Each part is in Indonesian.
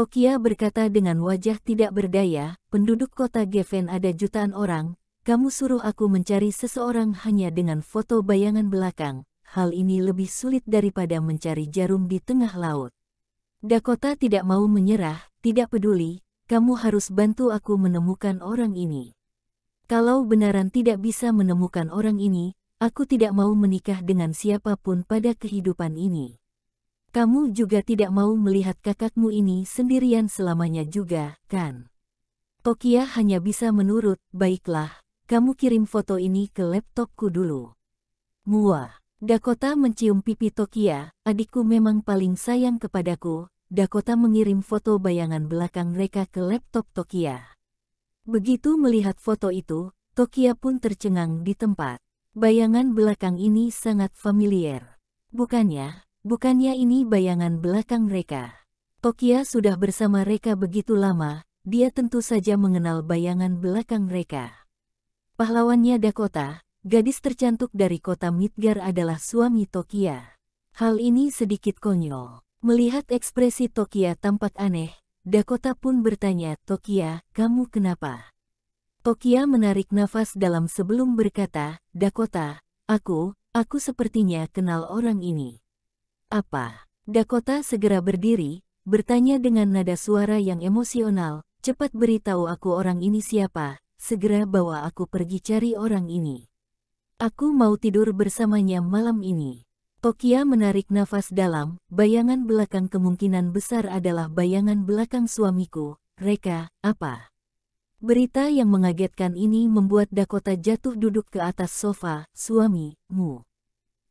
Tokia berkata dengan wajah tidak berdaya, penduduk kota Geffen ada jutaan orang, kamu suruh aku mencari seseorang hanya dengan foto bayangan belakang, hal ini lebih sulit daripada mencari jarum di tengah laut. Dakota tidak mau menyerah, tidak peduli, kamu harus bantu aku menemukan orang ini. Kalau benaran tidak bisa menemukan orang ini, aku tidak mau menikah dengan siapapun pada kehidupan ini. Kamu juga tidak mau melihat kakakmu ini sendirian selamanya juga, kan? Tokia hanya bisa menurut, baiklah, kamu kirim foto ini ke laptopku dulu. Muah. Dakota mencium pipi Tokia, adikku memang paling sayang kepadaku. Dakota mengirim foto bayangan belakang mereka ke laptop Tokia. Begitu melihat foto itu, Tokia pun tercengang di tempat. Bayangan belakang ini sangat familiar. Bukannya ini bayangan belakang mereka. Tokia sudah bersama mereka begitu lama, dia tentu saja mengenal bayangan belakang mereka. Pahlawannya Dakota, gadis tercantik dari kota Midgar adalah suami Tokia. Hal ini sedikit konyol. Melihat ekspresi Tokia tampak aneh, Dakota pun bertanya, Tokia, kamu kenapa? Tokia menarik nafas dalam sebelum berkata, Dakota, aku sepertinya kenal orang ini. Apa? Dakota segera berdiri, bertanya dengan nada suara yang emosional, cepat beritahu aku orang ini siapa, segera bawa aku pergi cari orang ini. Aku mau tidur bersamanya malam ini. Tokia menarik nafas dalam, bayangan belakang kemungkinan besar adalah bayangan belakang suamiku, Reka, apa? Berita yang mengagetkan ini membuat Dakota jatuh duduk ke atas sofa, suamimu.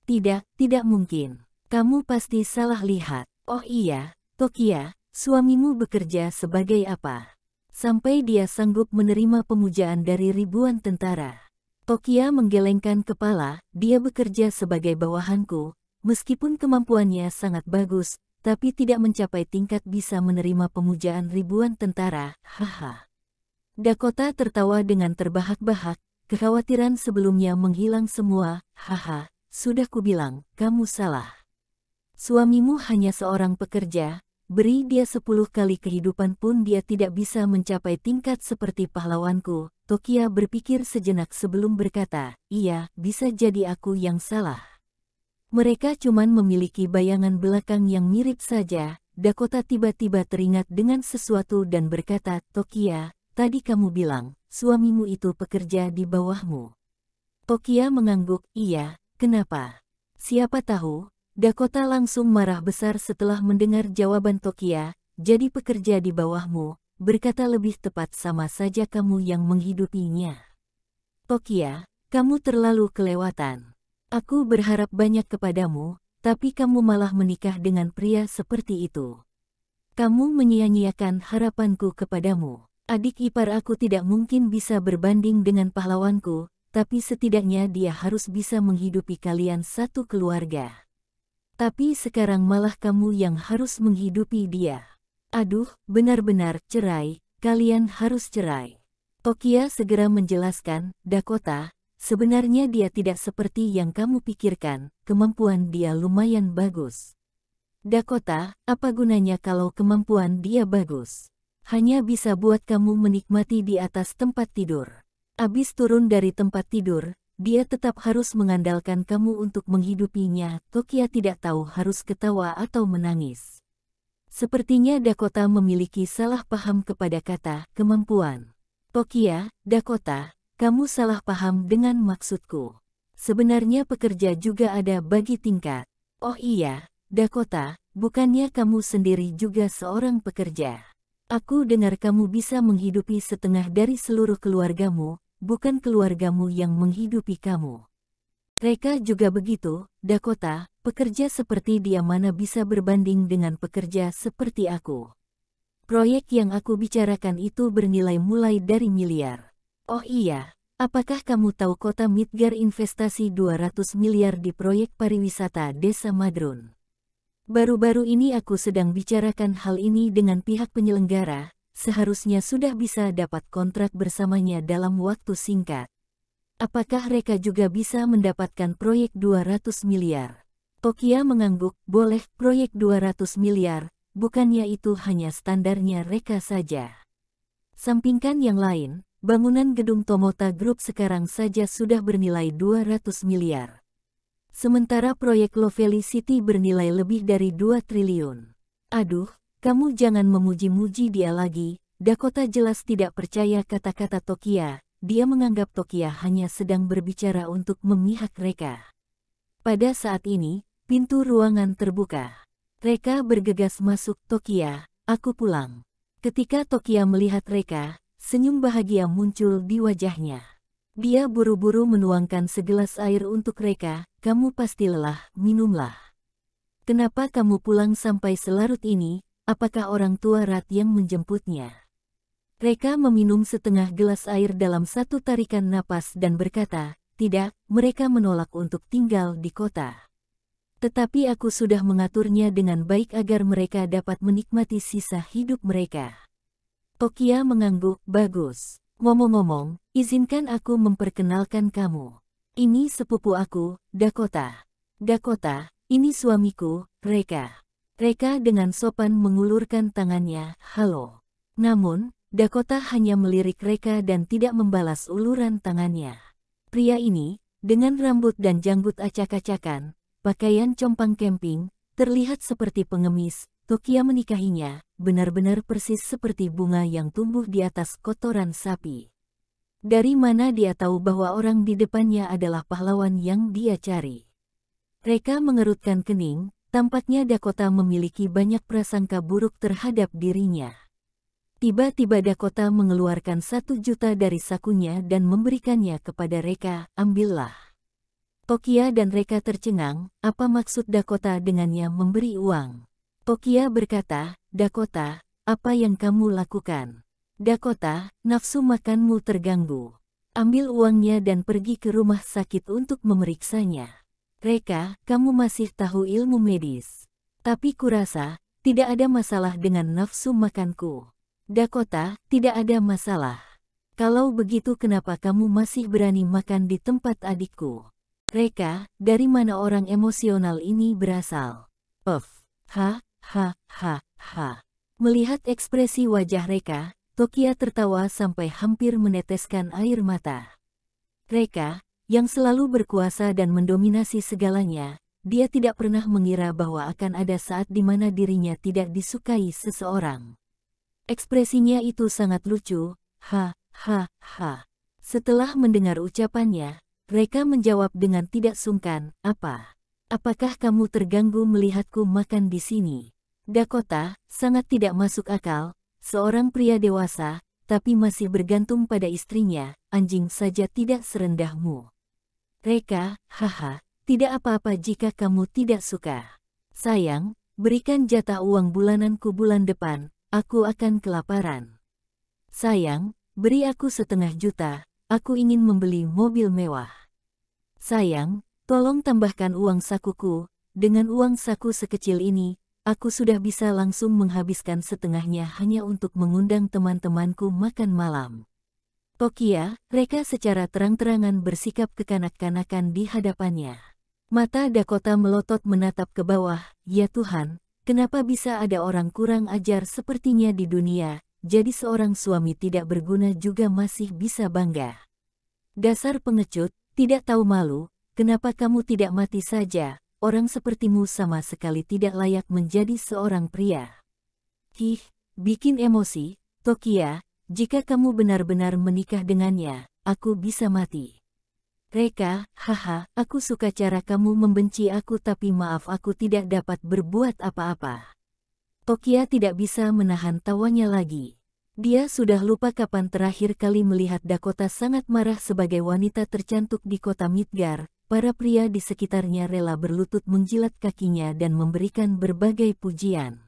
Tidak mungkin. Kamu pasti salah lihat. Oh iya, Tokia, suamimu bekerja sebagai apa? Sampai dia sanggup menerima pemujaan dari ribuan tentara. Tokia menggelengkan kepala, dia bekerja sebagai bawahanku, meskipun kemampuannya sangat bagus, tapi tidak mencapai tingkat bisa menerima pemujaan ribuan tentara, haha. Dakota tertawa dengan terbahak-bahak, kekhawatiran sebelumnya menghilang semua, haha, sudah kubilang, kamu salah. Suamimu hanya seorang pekerja, beri dia 10 kali kehidupan pun dia tidak bisa mencapai tingkat seperti pahlawanku. Tokia berpikir sejenak sebelum berkata, iya, bisa jadi aku yang salah. Mereka cuman memiliki bayangan belakang yang mirip saja. Dakota tiba-tiba teringat dengan sesuatu dan berkata, Tokia, tadi kamu bilang, suamimu itu pekerja di bawahmu. Tokia mengangguk, iya, kenapa? Siapa tahu? Dakota langsung marah besar setelah mendengar jawaban Tokia, jadi pekerja di bawahmu, berkata lebih tepat sama saja kamu yang menghidupinya. Tokia, kamu terlalu kelewatan. Aku berharap banyak kepadamu, tapi kamu malah menikah dengan pria seperti itu. Kamu menyia-nyiakan harapanku kepadamu. Adik ipar aku tidak mungkin bisa berbanding dengan pahlawanku, tapi setidaknya dia harus bisa menghidupi kalian satu keluarga. Tapi sekarang malah kamu yang harus menghidupi dia. Aduh, benar-benar cerai, kalian harus cerai. Tokia segera menjelaskan, Dakota, sebenarnya dia tidak seperti yang kamu pikirkan, kemampuan dia lumayan bagus. Dakota, apa gunanya kalau kemampuan dia bagus? Hanya bisa buat kamu menikmati di atas tempat tidur. Abis turun dari tempat tidur, dia tetap harus mengandalkan kamu untuk menghidupinya. Tokia tidak tahu harus ketawa atau menangis. Sepertinya Dakota memiliki salah paham kepada kata kemampuan. Tokia, Dakota, kamu salah paham dengan maksudku. Sebenarnya pekerja juga ada bagi tingkat. Oh iya, Dakota, bukannya kamu sendiri juga seorang pekerja? Aku dengar kamu bisa menghidupi setengah dari seluruh keluargamu, bukan keluargamu yang menghidupi kamu. Reka juga begitu, Dakota, pekerja seperti dia mana bisa berbanding dengan pekerja seperti aku. Proyek yang aku bicarakan itu bernilai mulai dari miliar. Oh iya, apakah kamu tahu kota Midgar investasi 200 miliar di proyek pariwisata Desa Madrun? Baru-baru ini aku sedang bicarakan hal ini dengan pihak penyelenggara, seharusnya sudah bisa dapat kontrak bersamanya dalam waktu singkat. Apakah mereka juga bisa mendapatkan proyek 200 miliar? Tokia mengangguk, boleh proyek 200 miliar, bukannya itu hanya standarnya Reka saja. Sampingkan yang lain, bangunan gedung Tomota Group sekarang saja sudah bernilai 200 miliar. Sementara proyek Lovely City bernilai lebih dari 2 triliun. Aduh, kamu jangan memuji-muji dia lagi. Dakota jelas tidak percaya kata-kata Tokia. Dia menganggap Tokia hanya sedang berbicara untuk memihak Reka. Pada saat ini, pintu ruangan terbuka. Reka bergegas masuk. Tokia, aku pulang. Ketika Tokia melihat Reka, senyum bahagia muncul di wajahnya. Dia buru-buru menuangkan segelas air untuk Reka. Kamu pasti lelah, minumlah. Kenapa kamu pulang sampai selarut ini? Apakah orang tua Rat yang menjemputnya? Reka meminum setengah gelas air dalam satu tarikan napas dan berkata, tidak, mereka menolak untuk tinggal di kota. Tetapi aku sudah mengaturnya dengan baik agar mereka dapat menikmati sisa hidup mereka. Tokia mengangguk, bagus. Ngomong-ngomong, izinkan aku memperkenalkan kamu. Ini sepupu aku, Dakota. Dakota, ini suamiku, Reka. Reka dengan sopan mengulurkan tangannya, halo. Namun, Dakota hanya melirik Reka dan tidak membalas uluran tangannya. Pria ini, dengan rambut dan janggut acak-acakan, pakaian compang camping, terlihat seperti pengemis. Tokia menikahinya, benar-benar persis seperti bunga yang tumbuh di atas kotoran sapi. Dari mana dia tahu bahwa orang di depannya adalah pahlawan yang dia cari? Reka mengerutkan kening, tampaknya Dakota memiliki banyak prasangka buruk terhadap dirinya. Tiba-tiba Dakota mengeluarkan 1 juta dari sakunya dan memberikannya kepada Reka, ambillah. Tokia dan Reka tercengang, apa maksud Dakota dengannya memberi uang? Tokia berkata, Dakota, apa yang kamu lakukan? Dakota, nafsu makanmu terganggu. Ambil uangnya dan pergi ke rumah sakit untuk memeriksanya. Reka, kamu masih tahu ilmu medis. Tapi kurasa, tidak ada masalah dengan nafsu makanku. Dakota, tidak ada masalah. Kalau begitu kenapa kamu masih berani makan di tempat adikku? Reka, dari mana orang emosional ini berasal? Ha. Melihat ekspresi wajah Reka, Tokia tertawa sampai hampir meneteskan air mata. Reka, yang selalu berkuasa dan mendominasi segalanya, dia tidak pernah mengira bahwa akan ada saat di mana dirinya tidak disukai seseorang. Ekspresinya itu sangat lucu, ha. Setelah mendengar ucapannya, Reka menjawab dengan tidak sungkan, apa? Apakah kamu terganggu melihatku makan di sini? Dakota, sangat tidak masuk akal, seorang pria dewasa, tapi masih bergantung pada istrinya, anjing saja tidak serendahmu. Reka, haha, tidak apa-apa jika kamu tidak suka. Sayang, berikan jatah uang bulananku bulan depan, aku akan kelaparan. Sayang, beri aku 1/2 juta, aku ingin membeli mobil mewah. Sayang, tolong tambahkan uang sakuku, dengan uang saku sekecil ini, aku sudah bisa langsung menghabiskan setengahnya hanya untuk mengundang teman-temanku makan malam. Tokia, Reka secara terang-terangan bersikap kekanak-kanakan di hadapannya. Mata Dakota melotot menatap ke bawah, ya Tuhan, kenapa bisa ada orang kurang ajar sepertinya di dunia, jadi seorang suami tidak berguna juga masih bisa bangga. Dasar pengecut, tidak tahu malu, kenapa kamu tidak mati saja? Orang sepertimu sama sekali tidak layak menjadi seorang pria. Bikin emosi, Tokia, jika kamu benar-benar menikah dengannya, aku bisa mati. Reka, haha, aku suka cara kamu membenci aku tapi maaf aku tidak dapat berbuat apa-apa. Tokia tidak bisa menahan tawanya lagi. Dia sudah lupa kapan terakhir kali melihat Dakota sangat marah sebagai wanita tercantik di kota Midgar. Para pria di sekitarnya rela berlutut menjilat kakinya dan memberikan berbagai pujian.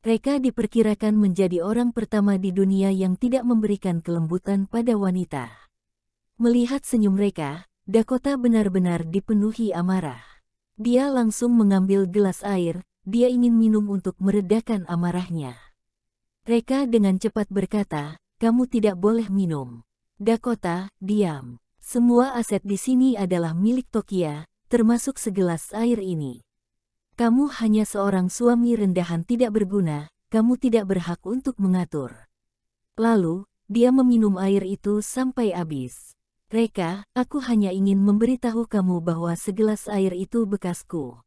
Reka diperkirakan menjadi orang pertama di dunia yang tidak memberikan kelembutan pada wanita. Melihat senyum Reka, Dakota benar-benar dipenuhi amarah. Dia langsung mengambil gelas air, dia ingin minum untuk meredakan amarahnya. Reka dengan cepat berkata, kamu tidak boleh minum. Dakota, diam. Semua aset di sini adalah milik Tokia, termasuk segelas air ini. Kamu hanya seorang suami rendahan tidak berguna, kamu tidak berhak untuk mengatur. Lalu, dia meminum air itu sampai habis. Reka, aku hanya ingin memberitahu kamu bahwa segelas air itu bekasku.